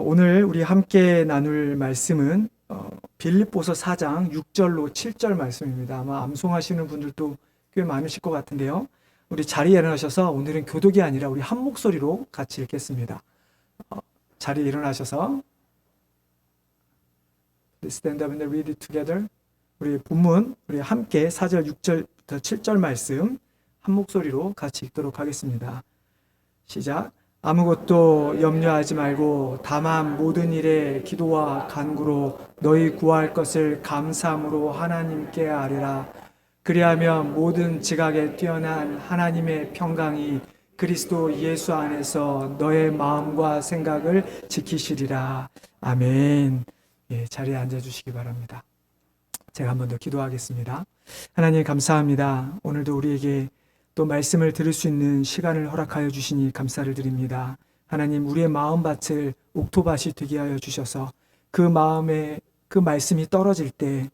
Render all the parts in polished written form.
오늘 우리 함께 나눌 말씀은 빌립보서 4장 6절로 7절 말씀입니다. 아마 암송하시는 분들도 꽤 많으실 것 같은데요. 우리 자리에 일어나셔서 오늘은 교독이 아니라 우리 한 목소리로 같이 읽겠습니다. 자리에 일어나셔서 Stand up and read it together. 우리 본문 우리 함께 4절 6절부터 7절 말씀 한 목소리로 같이 읽도록 하겠습니다. 시작. 아무것도 염려하지 말고 다만 모든 일에 기도와 간구로 너희 구할 것을 감사함으로 하나님께 아뢰라. 그리하면 모든 지각에 뛰어난 하나님의 평강이 그리스도 예수 안에서 너의 마음과 생각을 지키시리라. 아멘. 예, 자리에 앉아주시기 바랍니다. 제가 한 번 더 기도하겠습니다. 하나님 감사합니다. 오늘도 우리에게 또 말씀을 들을 수 있는 시간을 허락하여 주시니 감사를 드립니다. 하나님, 우리의 마음밭을 옥토밭이 되게 하여 주셔서 그 마음에 그 말씀이 떨어질 때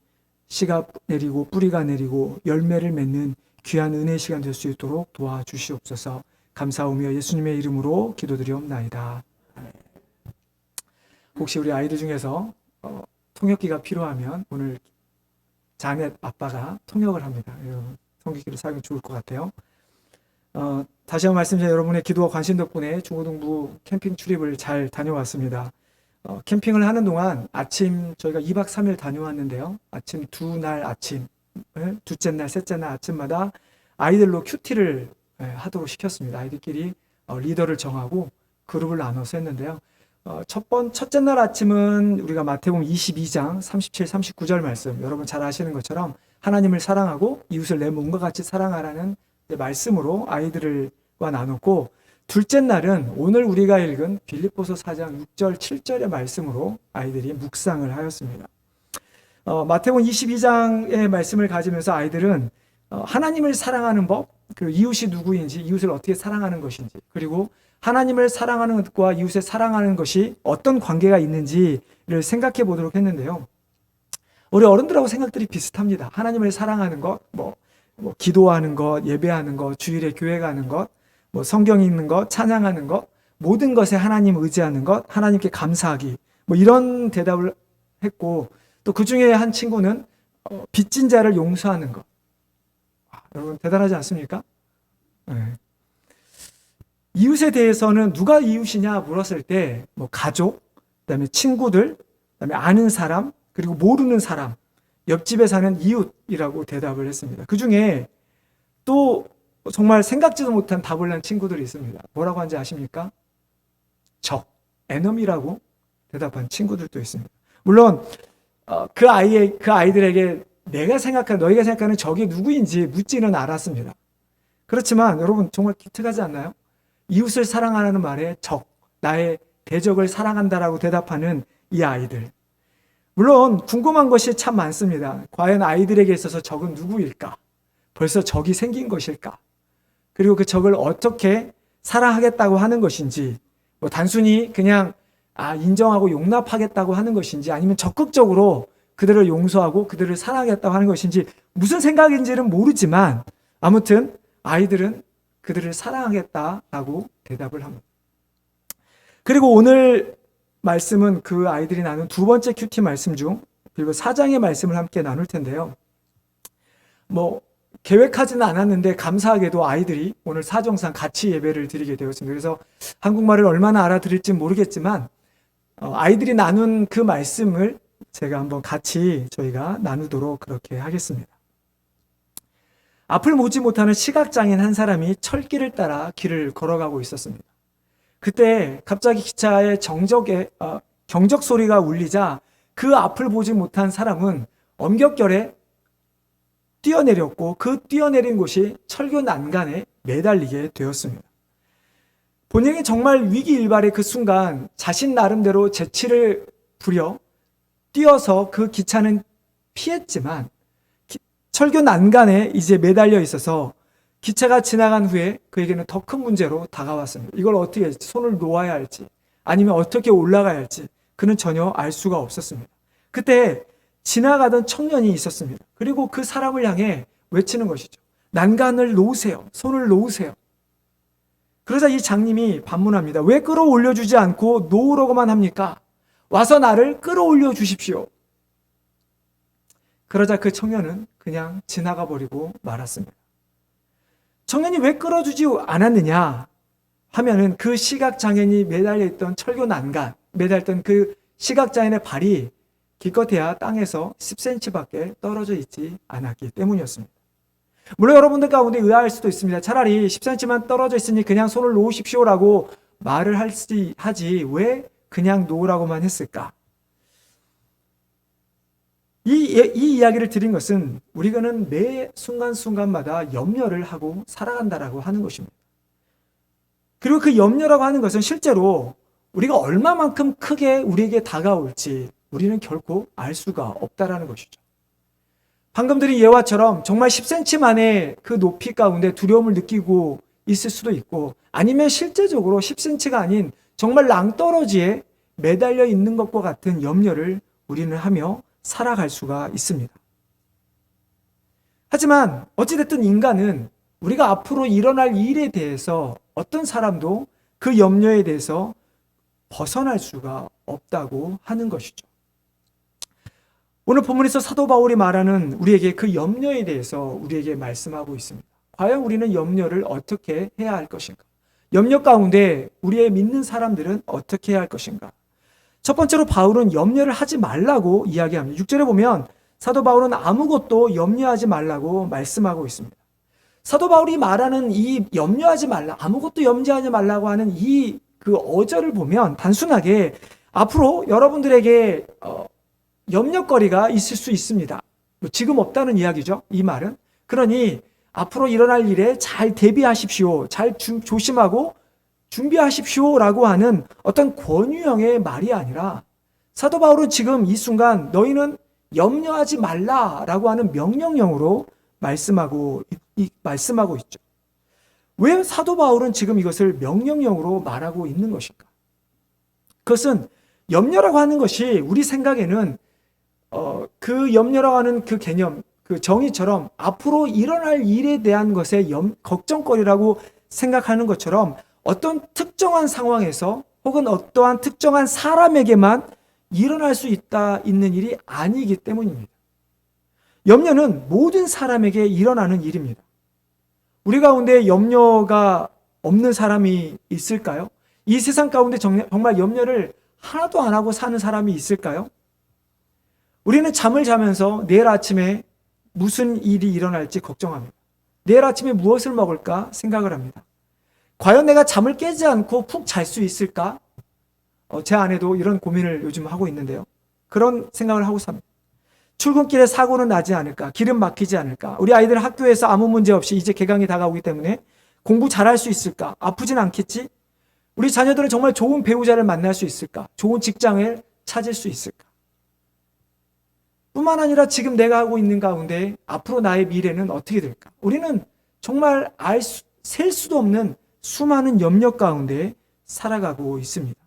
씨가 내리고 뿌리가 내리고 열매를 맺는 귀한 은혜의 시간 될 수 있도록 도와주시옵소서. 감사하며 예수님의 이름으로 기도드리옵나이다. 혹시 우리 아이들 중에서 통역기가 필요하면 오늘 자넷 아빠가 통역을 합니다. 통역기를 사용하면 좋을 것 같아요. 다시 한번 말씀드리면 여러분의 기도와 관심 덕분에 중고등부 캠핑 출입을 잘 다녀왔습니다. 캠핑을 하는 동안 아침 저희가 2박 3일 다녀왔는데요. 아침 아침, 둘째 날, 셋째 날 아침마다 아이들로 큐티를 하도록 시켰습니다. 아이들끼리 리더를 정하고 그룹을 나눠서 했는데요. 첫째 날 아침은 우리가 마태복음 22장 37, 39절 말씀, 여러분 잘 아시는 것처럼 하나님을 사랑하고 이웃을 내 몸과 같이 사랑하라는 말씀으로 아이들과 나눴고, 둘째 날은 오늘 우리가 읽은 빌립보서 4장 6절 7절의 말씀으로 아이들이 묵상을 하였습니다. 마태복음 22장의 말씀을 가지면서 아이들은 하나님을 사랑하는 법, 그리고 이웃이 누구인지, 이웃을 어떻게 사랑하는 것인지, 그리고 하나님을 사랑하는 것과 이웃을 사랑하는 것이 어떤 관계가 있는지를 생각해 보도록 했는데요. 우리 어른들하고 생각들이 비슷합니다. 하나님을 사랑하는 것, 기도하는 것, 예배하는 것, 주일에 교회 가는 것, 성경 읽는 것, 찬양하는 것, 모든 것에 하나님 의지하는 것, 하나님께 감사하기, 이런 대답을 했고, 또 그 중에 한 친구는 빚진 자를 용서하는 것. 여러분 대단하지 않습니까? 네. 이웃에 대해서는 누가 이웃이냐 물었을 때 가족, 그다음에 친구들, 그다음에 아는 사람, 그리고 모르는 사람, 옆집에 사는 이웃이라고 대답을 했습니다. 그 중에 또 정말 생각지도 못한 답을 한 친구들이 있습니다. 뭐라고 하는지 아십니까? 적, 에너미라고 대답한 친구들도 있습니다. 물론 그 아이들에게 너희가 생각하는 적이 누구인지 묻지는 않았습니다. 그렇지만 여러분 정말 기특하지 않나요? 이웃을 사랑하라는 말에 적, 나의 대적을 사랑한다라고 대답하는 이 아이들. 물론 궁금한 것이 참 많습니다. 과연 아이들에게 있어서 적은 누구일까? 벌써 적이 생긴 것일까? 그리고 그 적을 어떻게 사랑하겠다고 하는 것인지, 단순히 그냥 인정하고 용납하겠다고 하는 것인지, 아니면 적극적으로 그들을 용서하고 그들을 사랑하겠다고 하는 것인지, 무슨 생각인지는 모르지만 아무튼 아이들은 그들을 사랑하겠다라고 대답을 합니다. 그리고 오늘 말씀은 그 아이들이 나눈 두 번째 큐티 말씀 중 그리고 4장의 말씀을 함께 나눌 텐데요. 계획하지는 않았는데 감사하게도 아이들이 오늘 사정상 같이 예배를 드리게 되었습니다. 그래서 한국말을 얼마나 알아들을지 모르겠지만 아이들이 나눈 그 말씀을 제가 한번 같이 저희가 나누도록 그렇게 하겠습니다. 앞을 보지 못하는 시각장애인 한 사람이 철길을 따라 길을 걸어가고 있었습니다. 그때 갑자기 기차의 경적 소리가 울리자 그 앞을 보지 못한 사람은 엄격결에 뛰어내렸고, 그 뛰어내린 곳이 철교 난간에 매달리게 되었습니다. 본인이 정말 위기일발의 그 순간 자신 나름대로 재치를 부려 뛰어서 그 기차는 피했지만 철교 난간에 이제 매달려 있어서 기차가 지나간 후에 그에게는 더 큰 문제로 다가왔습니다. 이걸 어떻게 할지, 손을 놓아야 할지, 아니면 어떻게 올라가야 할지 그는 전혀 알 수가 없었습니다. 그때 지나가던 청년이 있었습니다. 그리고 그 사람을 향해 외치는 것이죠. 난간을 놓으세요. 손을 놓으세요. 그러자 이 장님이 반문합니다. 왜 끌어올려주지 않고 놓으라고만 합니까? 와서 나를 끌어올려 주십시오. 그러자 그 청년은 그냥 지나가 버리고 말았습니다. 청년이 왜 끌어주지 않았느냐 하면은 그 시각장애인이 매달려 있던 철교 난간, 매달렸던 그 시각장애인의 발이 기껏해야 땅에서 10cm밖에 떨어져 있지 않았기 때문이었습니다. 물론 여러분들 가운데 의아할 수도 있습니다. 차라리 10cm만 떨어져 있으니 그냥 손을 놓으십시오라고 말을 하지 왜 그냥 놓으라고만 했을까? 이 이야기를 드린 것은 우리가는 매 순간순간마다 염려를 하고 살아간다라고 하는 것입니다. 그리고 그 염려라고 하는 것은 실제로 우리가 얼마만큼 크게 우리에게 다가올지 우리는 결코 알 수가 없다라는 것이죠. 방금 드린 예화처럼 정말 10cm만의 그 높이 가운데 두려움을 느끼고 있을 수도 있고, 아니면 실제적으로 10cm가 아닌 정말 낭떠러지에 매달려 있는 것과 같은 염려를 우리는 하며 살아갈 수가 있습니다. 하지만 어찌됐든 인간은 우리가 앞으로 일어날 일에 대해서 어떤 사람도 그 염려에 대해서 벗어날 수가 없다고 하는 것이죠. 오늘 본문에서 사도 바울이 말하는 우리에게 그 염려에 대해서 우리에게 말씀하고 있습니다. 과연 우리는 염려를 어떻게 해야 할 것인가? 염려 가운데 우리의 믿는 사람들은 어떻게 해야 할 것인가? 첫 번째로 바울은 염려를 하지 말라고 이야기합니다. 6절에 보면 사도 바울은 아무것도 염려하지 말라고 말씀하고 있습니다. 사도 바울이 말하는 이 염려하지 말라, 아무것도 염려하지 말라고 하는 이 그 어절을 보면 단순하게 앞으로 여러분들에게 염려거리가 있을 수 있습니다. 지금 없다는 이야기죠, 이 말은. 그러니 앞으로 일어날 일에 잘 대비하십시오, 잘 조심하고 준비하십시오라고 하는 어떤 권유형의 말이 아니라 사도 바울은 지금 이 순간 너희는 염려하지 말라라고 하는 명령형으로 말씀하고 있죠. 왜 사도 바울은 지금 이것을 명령형으로 말하고 있는 것일까? 그것은 염려라고 하는 것이 우리 생각에는 그 염려라고 하는 그 개념, 그 정의처럼 앞으로 일어날 일에 대한 것에 걱정거리라고 생각하는 것처럼 어떤 특정한 상황에서 혹은 어떠한 특정한 사람에게만 일어날 수 있는 일이 아니기 때문입니다. 염려는 모든 사람에게 일어나는 일입니다. 우리 가운데 염려가 없는 사람이 있을까요? 이 세상 가운데 정말 염려를 하나도 안 하고 사는 사람이 있을까요? 우리는 잠을 자면서 내일 아침에 무슨 일이 일어날지 걱정합니다. 내일 아침에 무엇을 먹을까 생각을 합니다. 과연 내가 잠을 깨지 않고 푹 잘 수 있을까? 제 아내도 이런 고민을 요즘 하고 있는데요. 그런 생각을 하고 삽니다. 출근길에 사고는 나지 않을까? 기름 막히지 않을까? 우리 아이들 학교에서 아무 문제 없이 이제 개강이 다가오기 때문에 공부 잘할 수 있을까? 아프진 않겠지? 우리 자녀들은 정말 좋은 배우자를 만날 수 있을까? 좋은 직장을 찾을 수 있을까? 뿐만 아니라 지금 내가 하고 있는 가운데 앞으로 나의 미래는 어떻게 될까? 우리는 정말 셀 수도 없는 수많은 염려 가운데 살아가고 있습니다.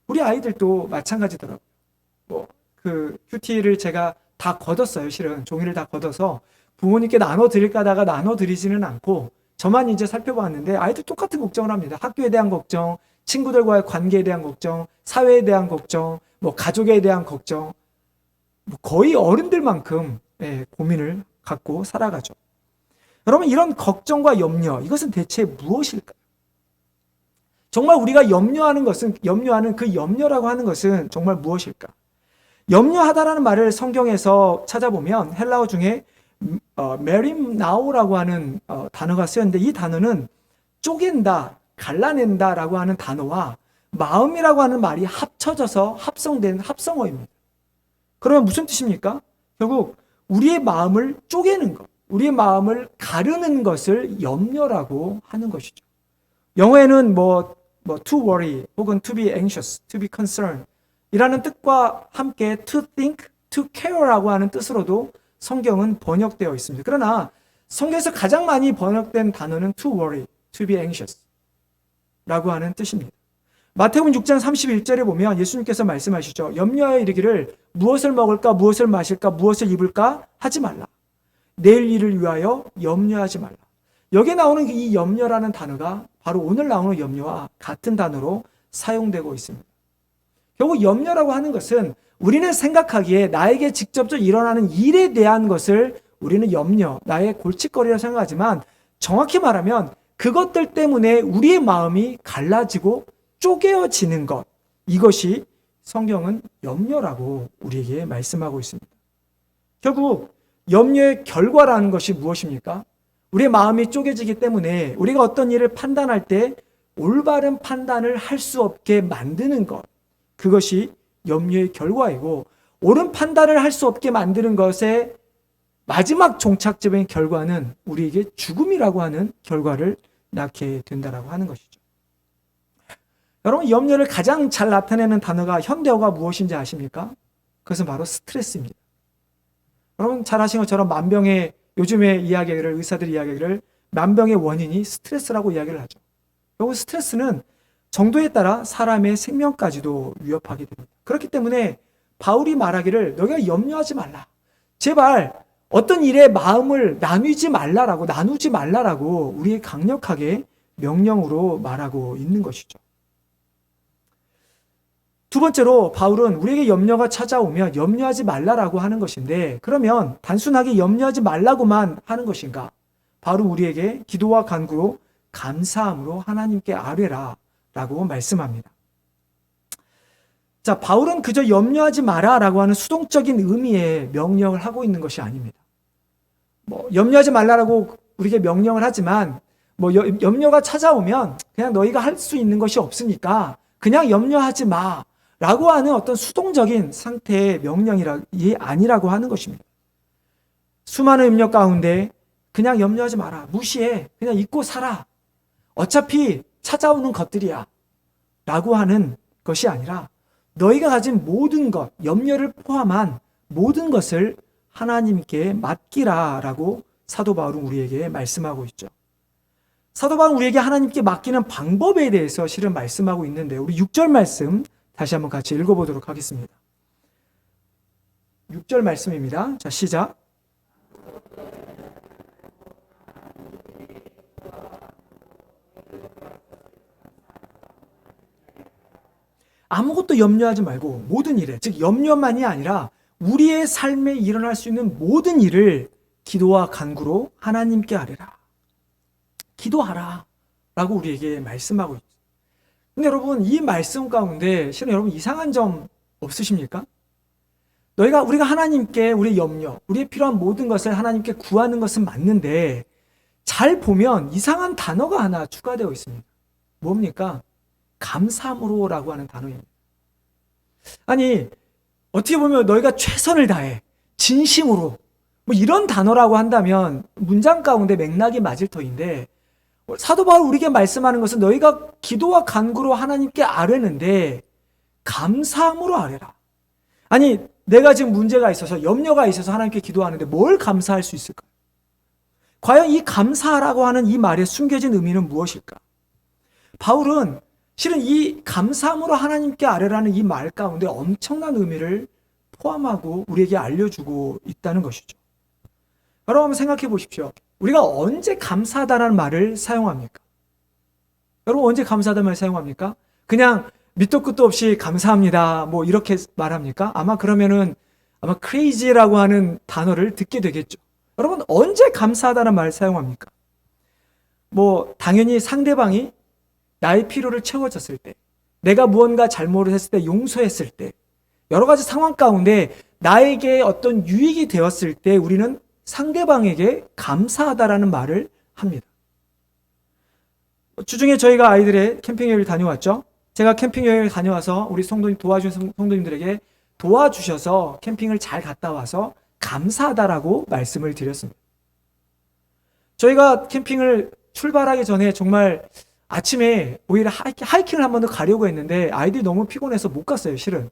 우리 아이들도 마찬가지더라고요. 그 큐티를 제가 다 걷었어요. 실은 종이를 다 걷어서 부모님께 나눠드릴까 하다가 나눠드리지는 않고 저만 이제 살펴봤는데 아이들 똑같은 걱정을 합니다. 학교에 대한 걱정, 친구들과의 관계에 대한 걱정, 사회에 대한 걱정, 가족에 대한 걱정, 거의 어른들만큼 고민을 갖고 살아가죠. 여러분, 이런 걱정과 염려, 이것은 대체 무엇일까요? 정말 우리가 염려하는 그 염려라고 하는 것은 정말 무엇일까? 염려하다라는 말을 성경에서 찾아보면 헬라어 중에 메림나오라고 하는 단어가 쓰였는데 이 단어는 쪼갠다, 갈라낸다라고 하는 단어와 마음이라고 하는 말이 합쳐져서 합성된 합성어입니다. 그러면 무슨 뜻입니까? 결국 우리의 마음을 쪼개는 것, 우리의 마음을 가르는 것을 염려라고 하는 것이죠. 영어에는 to worry 혹은 to be anxious, to be concerned 이라는 뜻과 함께 to think, to care라고 하는 뜻으로도 성경은 번역되어 있습니다. 그러나 성경에서 가장 많이 번역된 단어는 to worry, to be anxious 라고 하는 뜻입니다. 마태복음 6장 31절에 보면 예수님께서 말씀하시죠. 염려하여 이르기를 무엇을 먹을까, 무엇을 마실까, 무엇을 입을까 하지 말라. 내일 일을 위하여 염려하지 말라. 여기에 나오는 이 염려라는 단어가 바로 오늘 나오는 염려와 같은 단어로 사용되고 있습니다. 결국 염려라고 하는 것은 우리는 생각하기에 나에게 직접적으로 일어나는 일에 대한 것을 우리는 염려, 나의 골칫거리라고 생각하지만 정확히 말하면 그것들 때문에 우리의 마음이 갈라지고 쪼개어지는 것, 이것이 성경은 염려라고 우리에게 말씀하고 있습니다. 결국 염려의 결과라는 것이 무엇입니까? 우리의 마음이 쪼개지기 때문에 우리가 어떤 일을 판단할 때 올바른 판단을 할 수 없게 만드는 것, 그것이 염려의 결과이고, 옳은 판단을 할 수 없게 만드는 것의 마지막 종착점의 결과는 우리에게 죽음이라고 하는 결과를 낳게 된다라고 하는 것이죠. 여러분, 염려를 가장 잘 나타내는 단어가 현대어가 무엇인지 아십니까? 그것은 바로 스트레스입니다. 여러분 잘 아시는 것처럼 만병의, 요즘의 이야기를, 의사들 이야기를 만병의 원인이 스트레스라고 이야기를 하죠. 결국 스트레스는 정도에 따라 사람의 생명까지도 위협하게 됩니다. 그렇기 때문에 바울이 말하기를 너희가 염려하지 말라. 제발 어떤 일에 마음을 나누지 말라라고 우리에게 강력하게 명령으로 말하고 있는 것이죠. 두 번째로 바울은 우리에게 염려가 찾아오면 염려하지 말라라고 하는 것인데, 그러면 단순하게 염려하지 말라고만 하는 것인가? 바로 우리에게 기도와 간구로 감사함으로 하나님께 아뢰라 라고 말씀합니다. 자, 바울은 그저 염려하지 마라 라고 하는 수동적인 의미의 명령을 하고 있는 것이 아닙니다. 염려하지 말라라고 우리에게 명령을 하지만 염려가 찾아오면 그냥 너희가 할 수 있는 것이 없으니까 그냥 염려하지 마 라고 하는 어떤 수동적인 상태의 명령이 아니라고 하는 것입니다. 수많은 염려 가운데 그냥 염려하지 마라, 무시해, 그냥 잊고 살아, 어차피 찾아오는 것들이야 라고 하는 것이 아니라 너희가 가진 모든 것, 염려를 포함한 모든 것을 하나님께 맡기라 라고 사도 바울은 우리에게 말씀하고 있죠. 사도 바울은 우리에게 하나님께 맡기는 방법에 대해서 실은 말씀하고 있는데, 우리 6절 말씀 다시 한번 같이 읽어보도록 하겠습니다. 6절 말씀입니다. 자, 시작. 아무것도 염려하지 말고 모든 일에, 즉 염려만이 아니라 우리의 삶에 일어날 수 있는 모든 일을 기도와 간구로 하나님께 아뢰라. 기도하라 라고 우리에게 말씀하고 있죠. 근데 여러분, 이 말씀 가운데 실은 여러분 이상한 점 없으십니까? 우리가 하나님께 우리의 염려, 우리의 필요한 모든 것을 하나님께 구하는 것은 맞는데, 잘 보면 이상한 단어가 하나 추가되어 있습니다. 뭡니까? 감사함으로라고 하는 단어입니다. 아니, 어떻게 보면 너희가 최선을 다해, 진심으로, 이런 단어라고 한다면 문장 가운데 맥락이 맞을 터인데, 사도 바울 우리에게 말씀하는 것은 너희가 기도와 간구로 하나님께 아뢰는데 감사함으로 아뢰라. 아니, 내가 지금 문제가 있어서, 염려가 있어서 하나님께 기도하는데 뭘 감사할 수 있을까? 과연 이 감사라고 하는 이 말에 숨겨진 의미는 무엇일까? 바울은 실은 이 감사함으로 하나님께 아뢰라는 이 말 가운데 엄청난 의미를 포함하고 우리에게 알려주고 있다는 것이죠. 여러분 한번 생각해 보십시오. 우리가 언제 감사하다는 말을 사용합니까? 여러분 언제 감사하다는 말을 사용합니까? 그냥 밑도 끝도 없이 감사합니다 이렇게 말합니까? 아마 그러면은 crazy라고 하는 단어를 듣게 되겠죠. 여러분 언제 감사하다는 말을 사용합니까? 당연히 상대방이 나의 필요를 채워줬을 때, 내가 무언가 잘못을 했을 때, 용서했을 때, 여러 가지 상황 가운데 나에게 어떤 유익이 되었을 때 우리는 상대방에게 감사하다라는 말을 합니다. 주중에 저희가 아이들의 캠핑 여행을 다녀왔죠. 제가 캠핑 여행을 다녀와서 우리 도와준 성도님들에게 도와주셔서 캠핑을 잘 갔다 와서 감사하다라고 말씀을 드렸습니다. 저희가 캠핑을 출발하기 전에 정말 아침에 오히려 하이킹을 한 번 더 가려고 했는데 아이들이 너무 피곤해서 못 갔어요, 실은.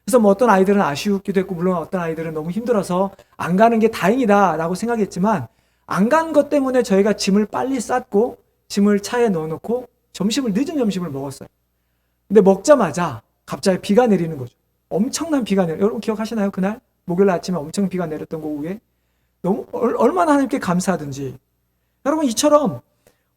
그래서 어떤 아이들은 아쉬웠기도 했고, 물론 어떤 아이들은 너무 힘들어서 안 가는 게 다행이다라고 생각했지만, 안 간 것 때문에 저희가 짐을 빨리 쌌고 짐을 차에 넣어놓고 늦은 점심을 먹었어요. 근데 먹자마자 갑자기 비가 내리는 거죠. 엄청난 비가 여러분 기억하시나요? 그날 목요일 아침에 엄청 비가 내렸던 거, 오후에. 너무 얼마나 하나님께 감사하든지. 여러분, 이처럼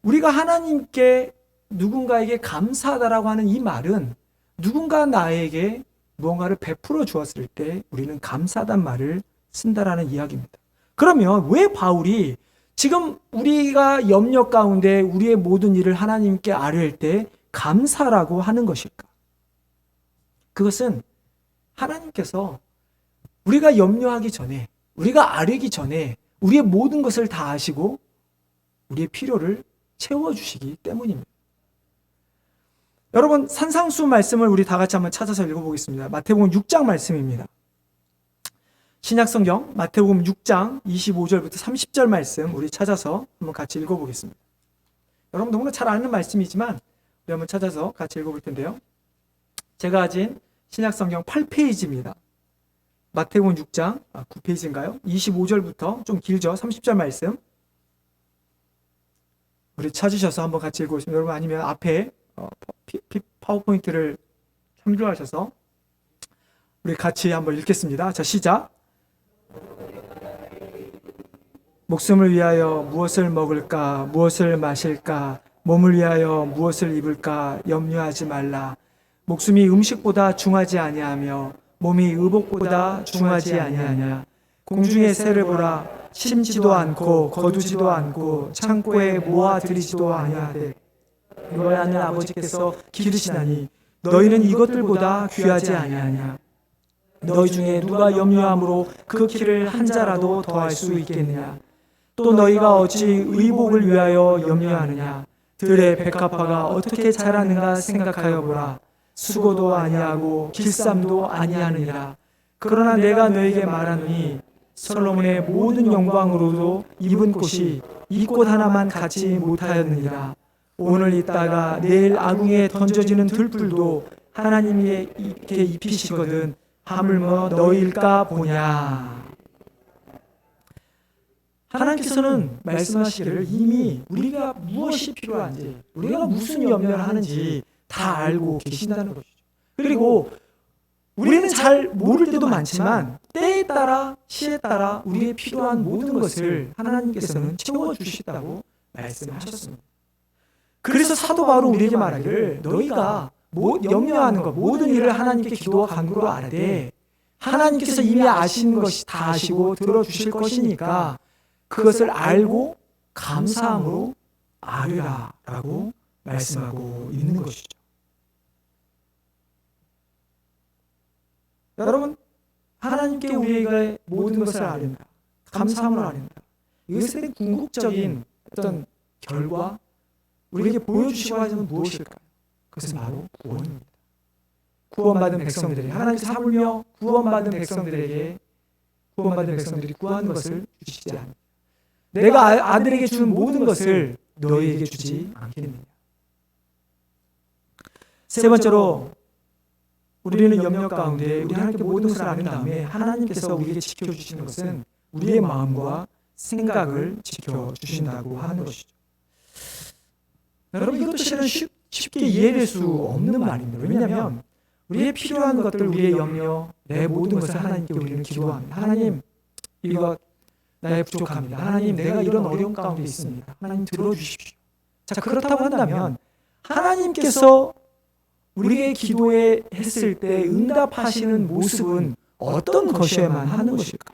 우리가 하나님께 누군가에게 감사하다라고 하는 이 말은 누군가 나에게 무언가를 베풀어 주었을 때 우리는 감사하단 말을 쓴다라는 이야기입니다. 그러면 왜 바울이 지금 우리가 염려 가운데 우리의 모든 일을 하나님께 아뢰을 때 감사라고 하는 것일까? 그것은 하나님께서 우리가 염려하기 전에, 우리가 아뢰기 전에 우리의 모든 것을 다 아시고 우리의 필요를 채워주시기 때문입니다. 여러분, 산상수 말씀을 우리 다 같이 한번 찾아서 읽어보겠습니다. 마태복음 6장 말씀입니다. 신약성경 마태복음 6장 25절부터 30절 말씀 우리 찾아서 한번 같이 읽어보겠습니다. 여러분 너무나 잘 아는 말씀이지만 우리 한번 찾아서 같이 읽어볼 텐데요. 제가 가진 신약성경 8페이지입니다. 마태복음 6장 9페이지인가요? 25절부터 좀 길죠? 30절 말씀 우리 찾으셔서 한번 같이 읽어보시면, 여러분 아니면 앞에 파워포인트를 참조하셔서 우리 같이 한번 읽겠습니다. 자, 시작. 목숨을 위하여 무엇을 먹을까, 무엇을 마실까, 몸을 위하여 무엇을 입을까 염려하지 말라. 목숨이 음식보다 중하지 아니하며 몸이 의복보다 중하지 아니하냐. 공중의 새를 보라. 심지도 않고 거두지도 않고 창고에 모아들이지도 아니하되 너희 하늘 아버지께서 기르시나니 너희는 이것들보다 귀하지 아니하냐. 너희 중에 누가 염려함으로 그 키를 한 자라도 더할 수 있겠느냐. 또 너희가 어찌 의복을 위하여 염려하느냐. 들의 백합화가 어떻게 자라는가 생각하여 보라. 수고도 아니하고 길쌈도 아니하느니라. 그러나 내가 너희에게 말하노니 솔로몬의 모든 영광으로도 입은 꽃이 이 꽃 하나만 갖지 못하였느니라. 오늘 있다가 내일 아궁이에 던져지는 들불도 하나님께 입히시거든 하물며 너희일까 보냐. 하나님께서는 말씀하시기를 이미 우리가 무엇이 필요한지, 우리가 무슨 염려를 하는지 다 알고 계신다는 것이죠. 그리고 우리는 잘 모를 때도 많지만 때에 따라 시에 따라 우리의 필요한 모든 것을 하나님께서는 채워주시다고 말씀하셨습니다. 그래서 사도 바울은 우리에게 말하기를 너희가 염려하는 것, 모든 일을 하나님께 기도와 간구로 아뢰되 하나님께서 이미 아시는 것이 다 아시고 들어주실 것이니까 그것을 알고 감사함으로 아뢰라 라고 말씀하고 있는 것이죠. 여러분, 하나님께 우리가 모든 것을 아뢰는다, 감사함을 아뢰는다, 이것에 대한 궁극적인 어떤 결과, 우리에게 보여주시고 하시는 무엇일까요? 그것은 바로 구원입니다. 구원받은 백성들에게, 하나님께서 하물며 구원받은 백성들에게, 구원받은 백성들이 구한 것을 주시지 않습니다. 내가 아들에게 준 모든 것을 너희에게 주지 않겠느냐. 세 번째로, 우리는 염려 가운데 우리 하나님께 모든 것을 아는 다음에 하나님께서 우리에게 지켜주시는 것은 우리의 마음과 생각을 지켜주신다고 하는 것이죠. 여러분, 이것도 실은 쉽게 이해될 수 없는 말입니다. 왜냐하면 우리의 필요한 것들, 우리의 염려, 내 모든 것을 하나님께 우리는 기도합니다. 하나님, 이것 나의 부족합니다. 하나님, 내가 이런 어려운 가운데 있습니다. 하나님, 들어주십시오. 자, 그렇다고 한다면 하나님께서 우리의 기도에 했을 때 응답하시는 모습은 어떤 것이어야만 하는 것일까?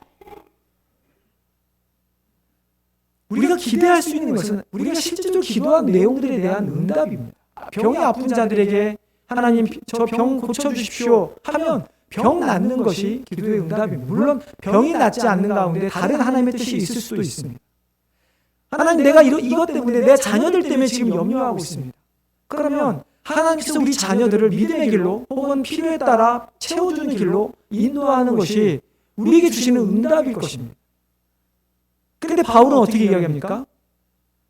우리가 기대할 수 있는 것은 우리가 실제로 기도한 내용들에 대한 응답입니다. 병이 아픈 자들에게 하나님 저 병 고쳐주십시오 하면 병 낫는 것이 기도의 응답입니다. 물론 병이 낫지 않는 가운데 다른 하나님의 뜻이 있을 수도 있습니다. 하나님, 내가 이것 때문에 내 자녀들 때문에 지금 염려하고 있습니다. 그러면 하나님께서 우리 자녀들을 믿음의 길로 혹은 필요에 따라 채워주는 길로 인도하는 것이 우리에게 주시는 응답일 것입니다. 그런데 바울은 어떻게 이야기합니까?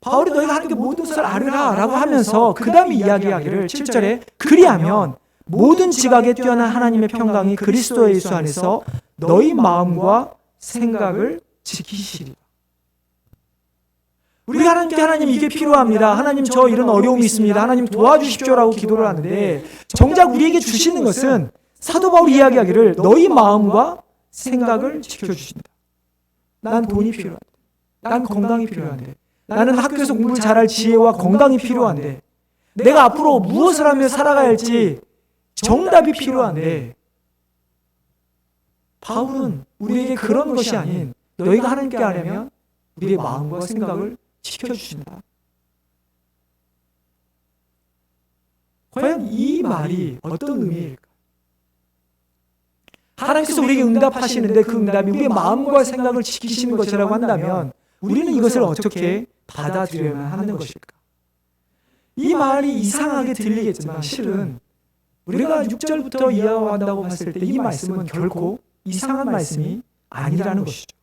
바울이 너희가 하나님께 모든 것을 아뢰라 라고 하면서 그 다음에 이야기하기를 7절에 그리하면 모든 지각에 뛰어난 하나님의 평강이 그리스도 예수 안에서 너희 마음과 생각을 지키시리라. 우리가 하나님께 하나님 이게 필요합니다. 하나님 저 이런 어려움이 있습니다. 하나님 도와주십시오라고 기도를 하는데 정작 우리에게 주시는 것은 사도 바울이 이야기하기를 너희 마음과 생각을 지켜주신다. 난 돈이 필요한데, 난 건강이 필요한데, 나는 학교에서 공부를 잘할 지혜와 건강이 필요한데, 내가 앞으로 무엇을 하며 살아가야 할지 정답이 필요한데 바울은 우리에게 그런 것이 아닌 너희가 하나님께 아뢰면 우리의 마음과 생각을 지켜주신다. 과연 이 말이 어떤 의미일까? 하나님께서 우리에게 응답하시는데 그 응답이 우리의 마음과 생각을 지키시는 것이라고 한다면 우리는 이것을 어떻게 받아들여야 하는 것일까? 이 말이 이상하게 들리겠지만 실은 우리가 6절부터 이해한다고 봤을 때 이 말씀은 결코 이상한 말씀이 아니라는 것이죠.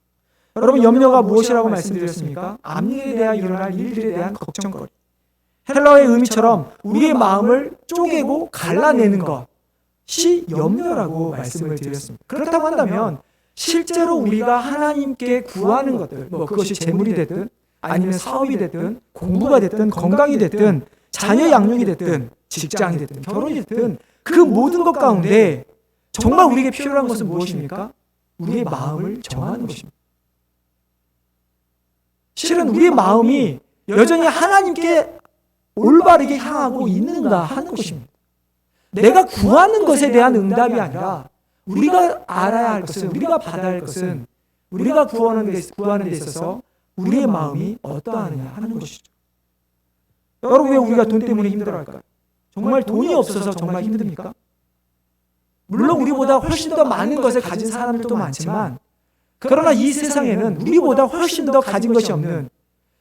여러분, 염려가 무엇이라고 말씀드렸습니까? 앞일에 대하여 일어날 일들에 대한 걱정거리. 헬라어의 의미처럼 우리의 마음을 쪼개고 갈라내는 것이 염려라고 말씀을 드렸습니다. 그렇다고 한다면 실제로 우리가 하나님께 구하는 것들, 그것이 재물이 됐든 아니면 사업이 됐든 공부가 됐든 건강이 됐든 자녀 양육이 됐든 직장이 됐든 결혼이 됐든 그 모든 것 가운데 정말 우리에게 필요한 것은 무엇입니까? 우리의 마음을 정하는 것입니다. 실은 우리의 마음이 여전히 하나님께 올바르게 향하고 있는가 하는 것입니다. 내가 구하는 것에 대한 응답이 아니라 우리가 알아야 할 것은, 우리가 받아야 할 것은 우리가 구하는 데 있어서 우리의 마음이 어떠하느냐 하는 것이죠. 여러분, 왜 우리가 돈 때문에 힘들어할까요? 정말 돈이 없어서 정말 힘듭니까? 물론 우리보다 훨씬 더 많은 것을 가진 사람들도 많지만 그러나 이 세상에는 우리보다 훨씬 더 가진 것이 없는,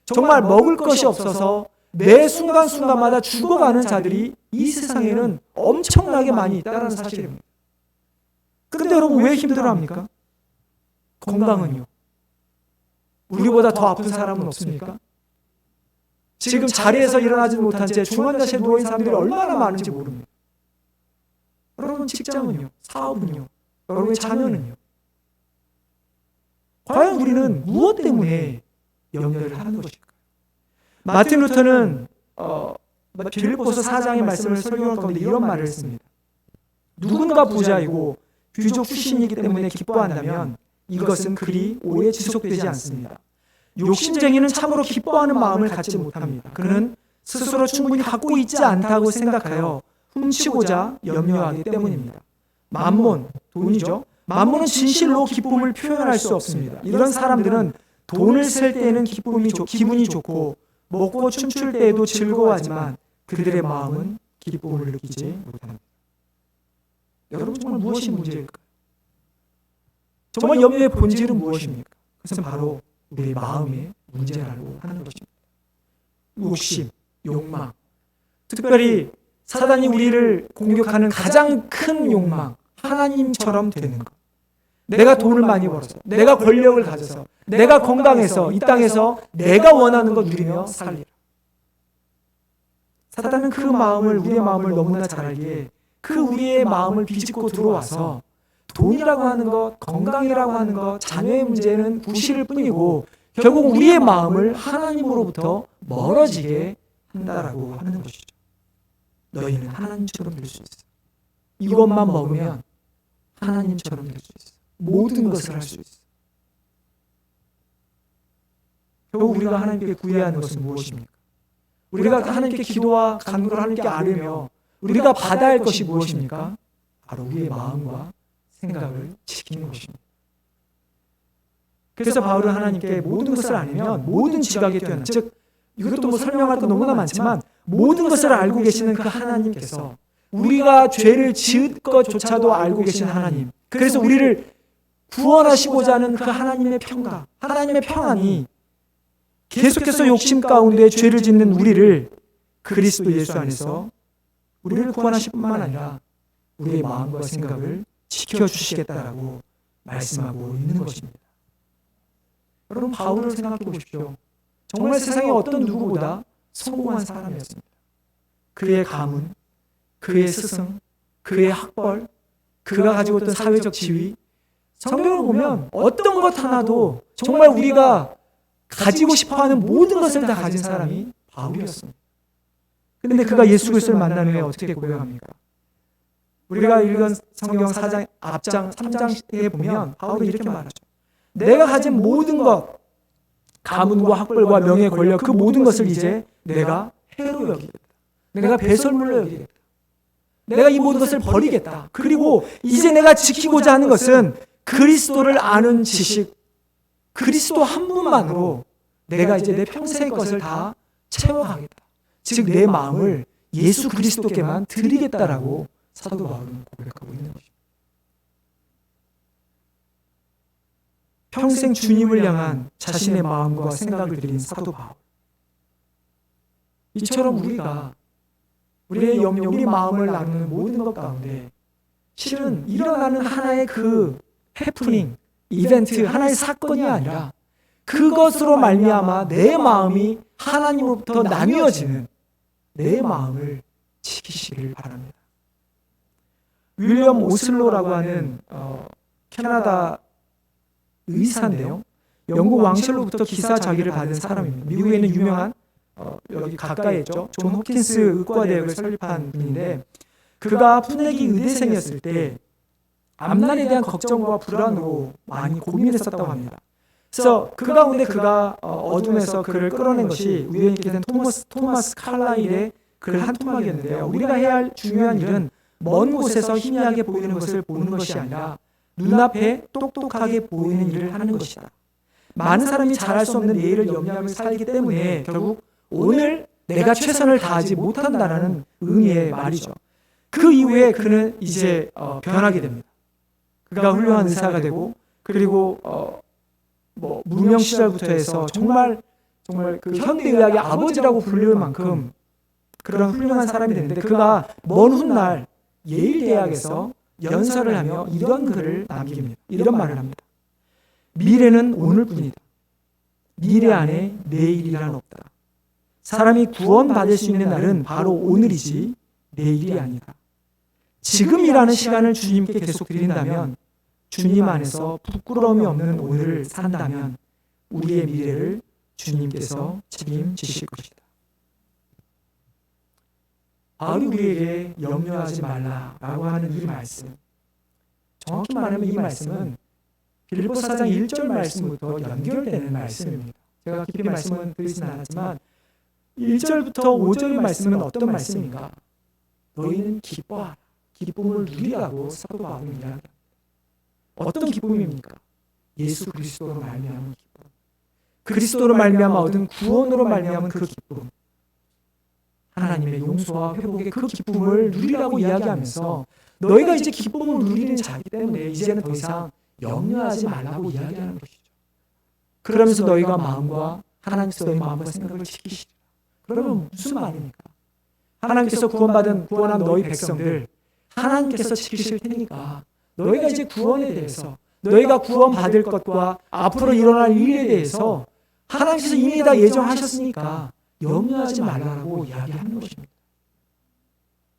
정말 먹을 것이 없어서 매 순간순간마다 죽어가는 자들이 이 세상에는 엄청나게 많이 있다는 사실입니다. 그런데 여러분, 왜 힘들어합니까? 건강은요? 우리보다 더 아픈 사람은 없습니까? 지금 자리에서 일어나지 못한 채 중환자실에 누워있는 사람들이 얼마나 많은지 모릅니다. 여러분, 직장은요? 사업은요? 여러분의 자녀는요? 과연 우리는 무엇 때문에 염려를 하는 것일까요? 마틴 루터는 빌립보서 4장의 말씀을 설교할 가운데 이런 말을 했습니다. 누군가 부자이고 귀족 출신이기 때문에 기뻐한다면 이것은 그리 오래 지속되지 않습니다. 욕심쟁이는 참으로 기뻐하는 마음을 갖지 못합니다. 그는 스스로 충분히 갖고 있지 않다고 생각하여 훔치고자 염려하기 때문입니다. 만몬, 돈이죠. 만몬은 진실로 기쁨을 표현할 수 없습니다. 이런 사람들은 돈을 쓸 때에는 기분이 좋고 먹고 춤출 때에도 즐거워하지만 그들의 마음은 기쁨을 느끼지 못합니다. 여러분, 정말 무엇이 문제일까요? 정말 염려의 본질은 무엇입니까? 그것은 바로 우리의 마음의 문제라고 하는 것입니다. 욕심, 욕망, 특별히 사단이 우리를 공격하는 가장 큰 욕망, 하나님처럼 되는 것. 내가 돈을 많이 벌어서, 내가 권력을 가져서, 내가 건강해서 이 땅에서 내가 원하는 것 누리며 살리라. 사단은 그 마음을, 우리의 마음을 너무나 잘 알기에 그 우리의 마음을 비집고 들어와서 돈이라고 하는 것, 건강이라고 하는 것, 자녀의 문제는 구실일 뿐이고 결국 우리의 마음을 하나님으로부터 멀어지게 한다라고 하는 것이죠. 너희는 하나님처럼 될 수 있어. 이것만 먹으면 하나님처럼 될 수 있어. 모든 것을 할 수 있어. 결국 우리가 하나님께 구해야 하는 것은 무엇입니까? 우리가 하나님께 기도와 간구를 하나님께 아뢰며 우리가 받아야 할 것이 무엇입니까? 바로 우리의 마음과 생각을 지키는 것입니다. 그래서 바울은 하나님께 모든 것을 알면 모든 지각에 뛰어난, 즉 이것도 설명할 거 너무나 많지만 모든 것을 알고 계시는 그 하나님께서 우리가 죄를 지을 것조차도 알고 계신 하나님, 그래서 우리를 구원하시고자 하는 그 하나님의 평강, 하나님의 평안이 계속해서 욕심 가운데 죄를 짓는 우리를 그리스도 예수 안에서 우리를 구원하실 뿐만 아니라 우리의 마음과 생각을 지켜주시겠다라고 말씀하고 있는 것입니다. 여러분, 바울을 생각해 보십시오. 정말 세상의 어떤 누구보다 성공한 사람이었습니다. 그의 가문, 그의 스승, 그의 학벌, 그가 가지고 있던 사회적 지위, 성경을 보면 어떤 것 하나도 정말 우리가 가지고 싶어하는 모든 것을 다 가진 사람이 바울이었습니다. 그런데 그가 예수 그리스도를 만난 후에 어떻게 고백합니까? 우리가 읽은 성경 4장 앞장 3장에 보면 바울은 이렇게 말하죠. 내가 가진 모든 것, 가문과 학벌과 명예, 권력, 그 모든 것을 이제 내가 해로 여기겠다. 내가 배설물로 여기겠다. 내가 이 모든 것을 버리겠다. 그리고 이제 내가 지키고자 하는 것은 그리스도를 아는 지식, 그리스도 한 분만으로 내가 이제 내 평생 것을 다 채워가겠다. 즉 내 마음을 예수 그리스도께만 드리겠다라고 사도 바울은 고백하고 있는 것입니다. 평생 주님을 향한 자신의 마음과 생각을 드린 사도 바울. 이처럼 우리가 우리의 염려, 우리 마음을 나누는 모든 것 가운데 실은 일어나는 하나의 그 해프닝, 이벤트, 하나의 사건이 아니라 그것으로 말미암아 내 마음이 하나님으로부터 나뉘어지는 내 마음을 지키시기를 바랍니다. 윌리엄 오슬로라고 하는 캐나다 의사인데요. 영국 왕실로부터 기사자기를 받은 사람입니다. 미국에 있는 유명한 여기 가까이에 있죠. 존 호킨스 의과대학을 설립한 분인데 그가 푸네기 의대생이었을 때 앞날에 대한 걱정과 불안으로 많이 고민했었다고 합니다. 그래서 그 가운데 그가 어둠에서 그를 끌어낸 것이 우연히 있게 된 토마스 칼라일의 글 한 토막이었는데요. 우리가 해야 할 중요한 일은 먼 곳에서 희미하게 보이는 것을 보는 것이 아니라 눈앞에 똑똑하게 보이는 일을 하는 것이다. 많은 사람이 잘할 수 없는 내일을 염려하며 살기 때문에 결국 오늘 내가 최선을 다하지 못한다는 의미의 말이죠. 그 이후에 그는 이제 변하게 됩니다. 그가 훌륭한 의사가 되고 그리고 무명 시절부터 해서 정말 그 현대의학의 아버지라고 불릴 만큼 그런 훌륭한 사람이 되는데 그가 먼 훗날 예일 대학에서 연설을 하며 이런 글을 남깁니다. 이런 말을 합니다. 미래는 오늘뿐이다. 미래 안에 내일이란 없다. 사람이 구원받을 수 있는 날은 바로 오늘이지 내일이 아니다. 지금이라는 시간을 주님께 계속 드린다면 주님 안에서 부끄러움이 없는 오늘을 산다면 우리의 미래를 주님께서 책임지실 것이다. 바울이 우리에게 염려하지 말라라고 하는 이 말씀, 정확히 말하면 이 말씀은 빌립보서 4장 1절 말씀부터 연결되는 말씀입니다. 제가 깊이 말씀은 드리지는 않았지만 1절부터 5절의 말씀은 어떤 말씀인가? 너희는 기뻐하라. 기쁨을 누리라고 사도 바울은 이야기합니다. 어떤 기쁨입니까? 예수 그리스도로 말미암은 기쁨. 그리스도로 말미암아 얻은 구원으로 말미암은 그 기쁨. 하나님의 용서와 회복의 그 기쁨을 누리라고 이야기하면서 너희가 이제 기쁨을 누리는 자이기 때문에 이제는 더 이상 염려하지 말라고 이야기하는 것이죠. 그러면서 너희가 마음과 하나님께서 너희 마음과 생각을 지키시리라. 그러면 무슨 말입니까? 하나님께서 구원한 너희 백성들 하나님께서 지키실 테니까 너희가 이제 구원에 대해서 너희가 구원받을 것과 앞으로 일어날 일에 대해서 하나님께서 이미 다 예정하셨으니까 염려하지 말라고 이야기하는 것입니다.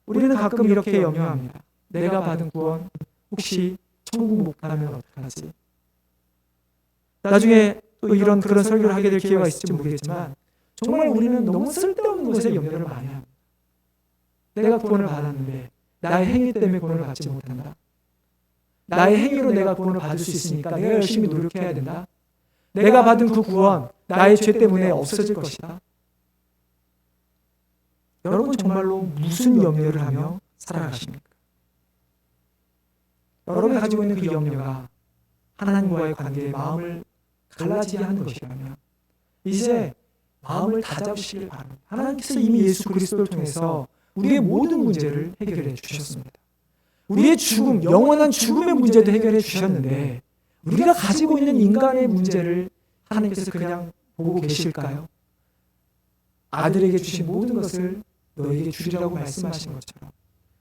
우리는 가끔 이렇게 염려합니다. 내가 받은 구원 혹시 천국 못 가면 어떡하지? 나중에 또 그런 설교를 하게 될 기회가 있을지 모르겠지만 정말 우리는 너무 쓸데없는 것에 염려를 많이 합니다. 내가 구원을 받았는데 나의 행위 때문에 구원을 받지 못한다. 나의 행위로 내가 구원을 받을 수 있으니까 내가 열심히 노력해야 된다. 내가 받은 그 구원 나의 죄 때문에 없어질 것이다. 여러분 정말로 무슨 염려를 하며 살아가십니까? 여러분이 가지고 있는 그 염려가 하나님과의 관계에 마음을 갈라지게 하는 것이라면 이제 마음을 다잡으시길 바랍니다. 하나님께서 이미 예수 그리스도를 통해서 우리의 모든 문제를 해결해 주셨습니다. 우리의 죽음, 영원한 죽음의 문제도 해결해 주셨는데 우리가 가지고 있는 인간의 문제를 하나님께서 그냥 보고 계실까요? 아들에게 주신 모든 것을 너에게 주리라고 말씀하신 것처럼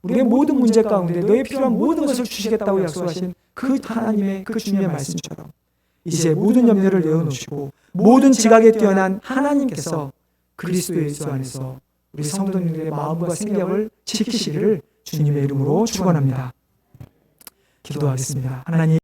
우리의 모든 문제 가운데 너의 필요한 모든 것을 주시겠다고 약속하신 그 하나님의 그 주님의 말씀처럼 이제 모든 염려를 내어놓으시고 모든 지각에 뛰어난 하나님께서 그리스도 예수 안에서 우리 성도님들의 마음과 생각을 지키시기를 주님의 이름으로 축원합니다. 기도하겠습니다. 하나님